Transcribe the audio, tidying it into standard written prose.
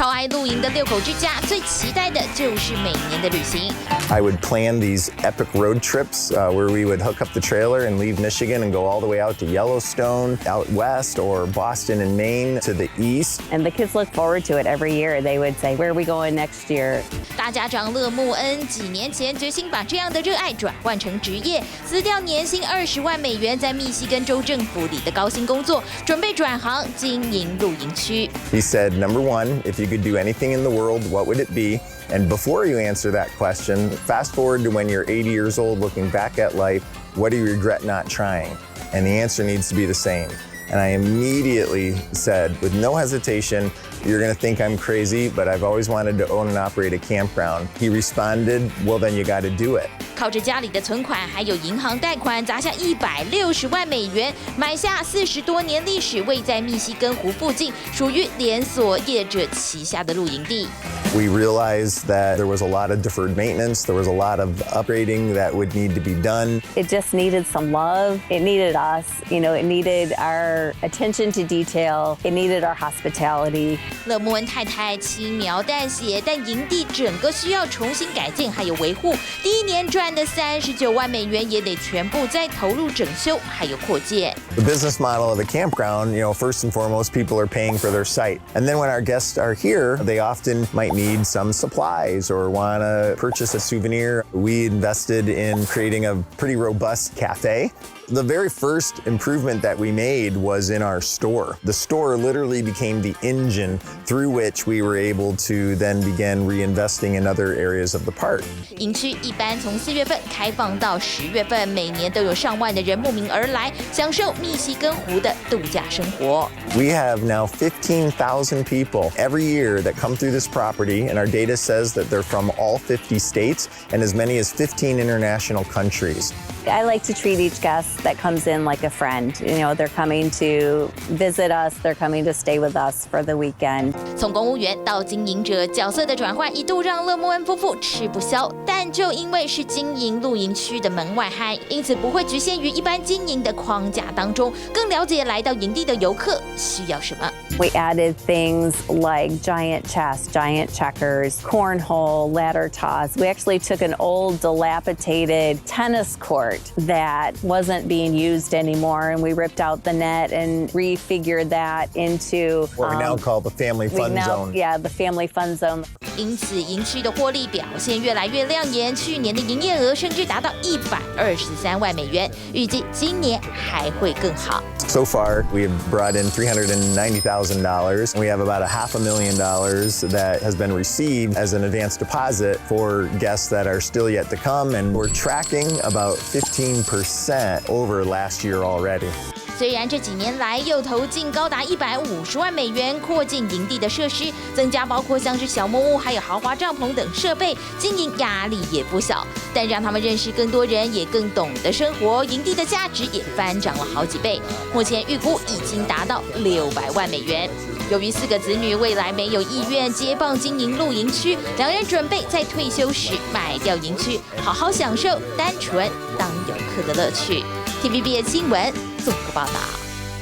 超爱露营的六口之家，最期待的就是每年的旅行。I would plan these epic road trips where we would hook up the trailer and leave Michigan and go all the way out to Yellowstone, out west, or Boston and Maine to the east. And the kids look forward to it every year. They would say, "Where are we going next year?" 大家长勒穆恩几年前决心把这样的热爱转换成职业，辞掉年薪20万美元在密西根州政府里的高薪工作，准备转行经营露营区。He said, number one, if you could do anything in the world, what would it be? And before you answer that question, fast forward to when you're 80 years old looking back at life, what do you regret not trying? And the answer needs to be the same. And I immediately said, with no hesitation, you're going to think I'm crazy, but I've always wanted to own and operate a campground. He responded, well, then you got to do it. 靠着家里的存款，还有银行贷款，砸下160万美元，买下40多年历史、位在密西根湖附近、属于连锁业者旗下的露营地。We realized that there was a lot of deferred maintenance. There was a lot of upgrading that would need to be done. It just needed some love. It needed us. You know, it needed our attention to detail. It needed our hospitality. 勒穆恩太太轻描淡写，但营地整个需要重新改建还有维护。第一年赚的39万美元也得全部再投入整修还有扩建。The business model of a campground, first and foremost, people are paying for their site. And then when our guests are here, they often might need some supplies or want to purchase a souvenir. We invested in creating a pretty robust cafe. The very first improvement that we made was in our store. The store literally became the engine through which we were able to then begin reinvesting in other areas of the park. 营区一般从4月份开放到10月份，每年都有上万的人慕名而来，享受密西根湖的度假生活。We have now 15,000 people every year that come through this property, and our data says that they're from all 50 states and as many as 15 international countries. I like to treat each guest that comes in like a friend. They're coming to visit us. They're coming to stay with us for the weekend. 从公务员到经营者角色的转换，一度让勒穆恩夫妇吃不消。但就因为是经营露营区的门外汉，因此不会局限于一般经营的框架当中，更了解来到营地的游客需要什么。We added things like giant chess, giant checkers, cornhole, ladder toss. We actually took an old dilapidated tennis court that wasn't being used anymore, and we ripped out the net and refigured that into what we now call the family fun zone. Yeah, the family fun zone. 因此，营区的获利表现越来越亮眼，去年的营业额甚至达到123万美元，预计今年还会更好。So far, we have brought in $390,000. We have about $500,000 that has been received as an advance deposit for guests that are still yet to come, and we're tracking about 15% over last year already. 虽然这几年来又投进高达150万美元扩建营地的设施，增加包括像是小木屋还有豪华帐篷等设备，经营压力也不小。但让他们认识更多人，也更懂得生活，营地的价值也翻涨了好几倍，目前预估已经达到600万美元。由于4个子女未来没有意愿接棒经营露营区，两人准备在退休时卖掉营区，好好享受单纯当游客的乐趣。TVBS 新闻综合报道。